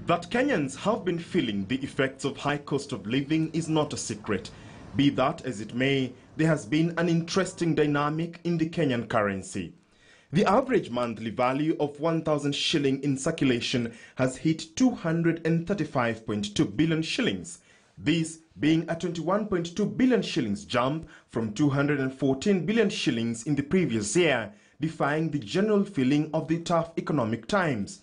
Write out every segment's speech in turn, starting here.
That Kenyans have been feeling the effects of high cost of living is not a secret. Be that as it may, there has been an interesting dynamic in the Kenyan currency. The average monthly value of 1,000 shilling in circulation has hit 235.2 billion shillings. This being a 21.2 billion shillings jump from 214 billion shillings in the previous year, defying the general feeling of the tough economic times.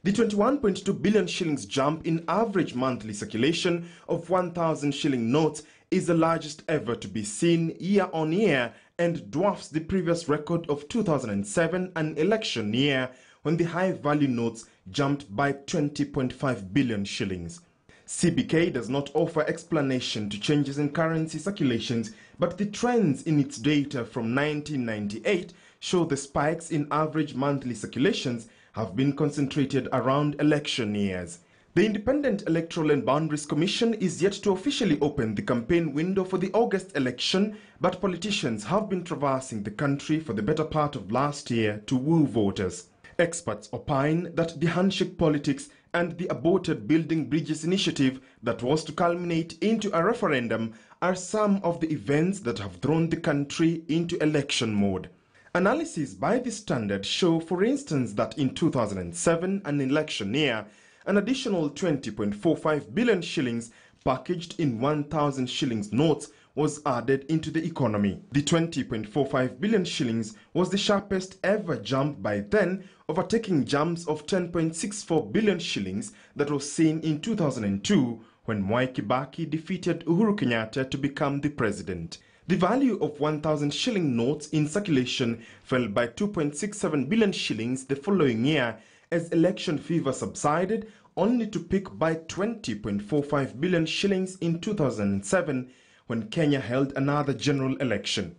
The 21.2 billion shillings jump in average monthly circulation of 1,000 shilling notes is the largest ever to be seen year on year and dwarfs the previous record of 2007, an election year, when the high-value notes jumped by 20.5 billion shillings. CBK does not offer explanation to changes in currency circulations, but the trends in its data from 1998 show the spikes in average monthly circulations have been concentrated around election years. The Independent Electoral and Boundaries Commission is yet to officially open the campaign window for the August election, but politicians have been traversing the country for the better part of last year to woo voters. Experts opine that the handshake politics and the aborted Building Bridges initiative that was to culminate into a referendum are some of the events that have thrown the country into election mode. Analysis by the Standard show, for instance, that in 2007, an election year, an additional 20.45 billion shillings packaged in 1,000 shillings notes was added into the economy. The 20.45 billion shillings was the sharpest ever jump by then, overtaking jumps of 10.64 billion shillings that was seen in 2002 when Mwai Kibaki defeated Uhuru Kenyatta to become the president. The value of 1,000 shilling notes in circulation fell by 2.67 billion shillings the following year as election fever subsided, only to peak by 20.45 billion shillings in 2007 when Kenya held another general election.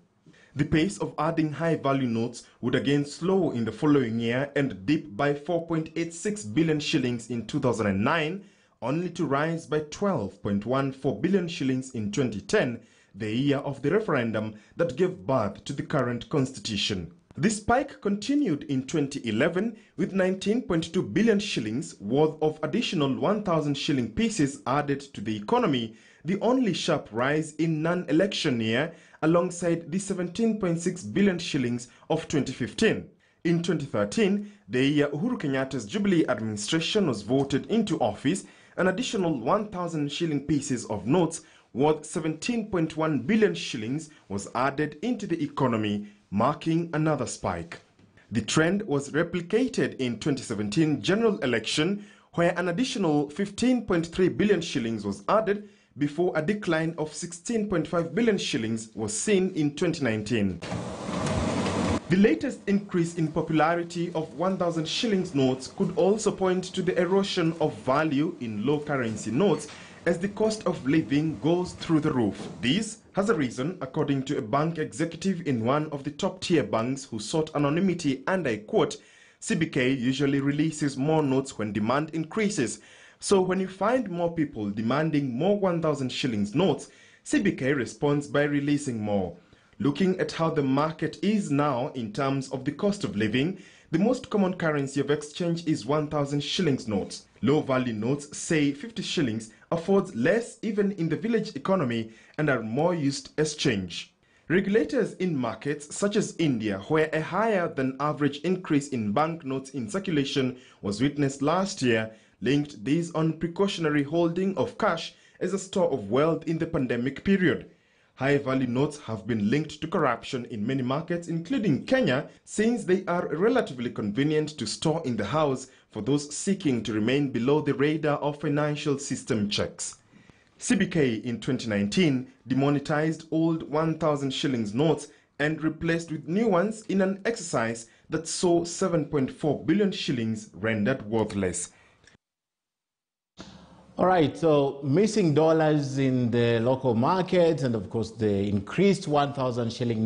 The pace of adding high-value notes would again slow in the following year and dip by 4.86 billion shillings in 2009, only to rise by 12.14 billion shillings in 2010, the year of the referendum that gave birth to the current constitution. The spike continued in 2011 with 19.2 billion shillings worth of additional 1,000 shilling pieces added to the economy, the only sharp rise in non-election year, alongside the 17.6 billion shillings of 2015. In 2013, the year Uhuru Kenyatta's Jubilee administration was voted into office, an additional 1,000 shilling pieces of notes worth 17.1 billion shillings was added into the economy, marking another spike. The trend was replicated in 2017 general election, where an additional 15.3 billion shillings was added before a decline of 16.5 billion shillings was seen in 2019. The latest increase in popularity of 1,000 shillings notes could also point to the erosion of value in low currency notes as the cost of living goes through the roof. This has arisen, according to a bank executive in one of the top-tier banks who sought anonymity, and I quote, "CBK usually releases more notes when demand increases. So when you find more people demanding more 1,000 shillings notes, CBK responds by releasing more. Looking at how the market is now in terms of the cost of living, the most common currency of exchange is 1,000 shillings notes. Low-value notes, say 50 shillings, affords less even in the village economy and are more used as change." Regulators in markets such as India, where a higher than average increase in banknotes in circulation was witnessed last year, linked this on precautionary holding of cash as a store of wealth in the pandemic period. High-value notes have been linked to corruption in many markets, including Kenya, since they are relatively convenient to store in the house for those seeking to remain below the radar of financial system checks. CBK in 2019 demonetized old 1,000 shillings notes and replaced with new ones in an exercise that saw 7.4 billion shillings rendered worthless. All right, so missing dollars in the local market and of course the increased 1,000 shilling